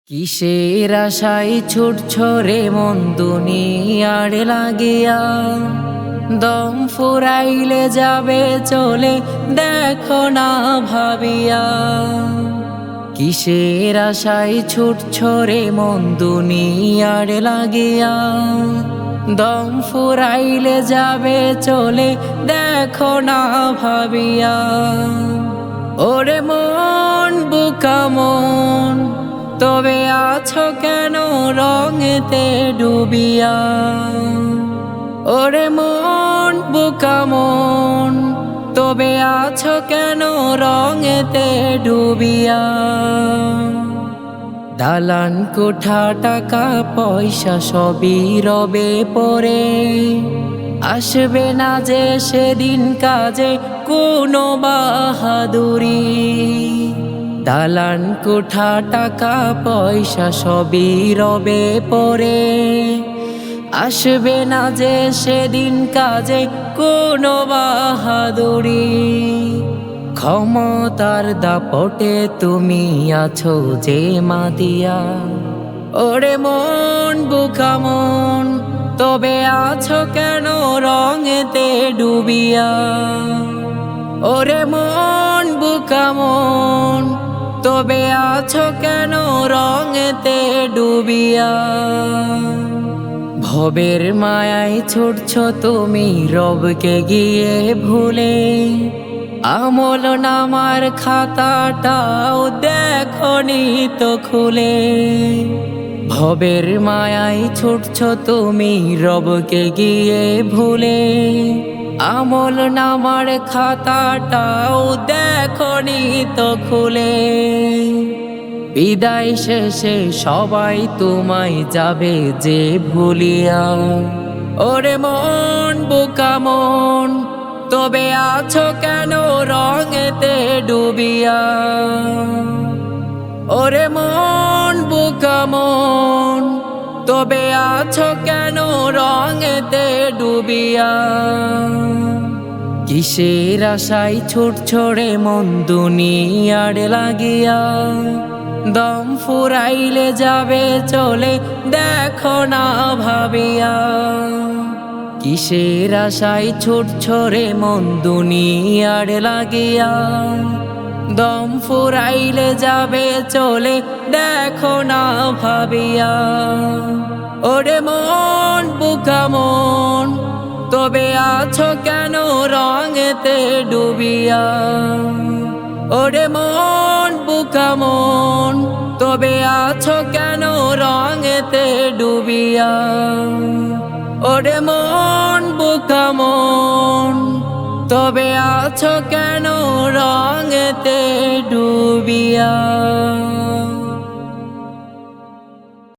কিসের আশায় ছুটছো রে মন দুনিয়ার লাগিয়া, দম ফুরাইলে যাবে চলে দেখো না ভাবিয়া। কিসের আশায় ছুটছো রে মন দুনিয়ার লাগিয়া, দম ফুরাইলে যাবে চলে দেখো না ভাবিয়া। ওরে মন বুকা মন, তবে আছো কেন রঙেতে ডুবিয়া। ওরে মন বুকা মন, তবে আছো কেন রঙেতে ডুবিয়া। দালান কোঠা টাকা পয়সা সবই রবে পরে, আসবে না যে সেদিন কাজে কোনো বাহাদুরি। দালান কোঠা টাকা পয়সা সবই রবে পরে, আসবে না যে সেদিন কাজে কোনো বাহাদুরি। ক্ষমতার দাপটে তুমি আছো যে মাতিয়া। ওরে মন বুকা মন, তবে আছো কেন রঙেতে ডুবিয়া। ওরে মন বুকা মন, তবে আছো কেন রঙেতে ডুবিয়া। ভবের মায়ায় ছুটছো তুমি রবকে গিয়ে ভুলে, আমল নামার খাতাটাও দেখনি তো খুলে। ভবের মায়ায় ছুটছো তুমি রবকে গিয়ে ভুলে, আমল নামার খাতাটাও দেখনি তো খুলে। বিদায় শেষে সবাই তোমায় যাবে যে ভুলিয়া। ওরে মন বুকা মন, তবে আছো কেন রঙেতে ডুবিয়া। ওরে মন বুকা মন, তবে আছো কেন রঙেতে ডুবিয়া। কিসের আশায় ছুটছো রে মন দুনিয়ার লাগিয়া, দম ফুরাইলে যাবে চলে দেখো না ভাবিয়া। কিসের আশায় ছুটছো রে মন দুনিয়ার লাগিয়া, দম ফুরাইলে যাবে চলে দেখো না ভাবিয়া। ওরে মন বুকা মন, তবে আছো কেন রঙেতে ডুবিয়া। ওরে মন বুকা মন, তবে আছো কেন রঙেতে ডুবিয়া। ওরে মন বুকা মন, তবে আছো কেন রঙেতে ডুবিয়া।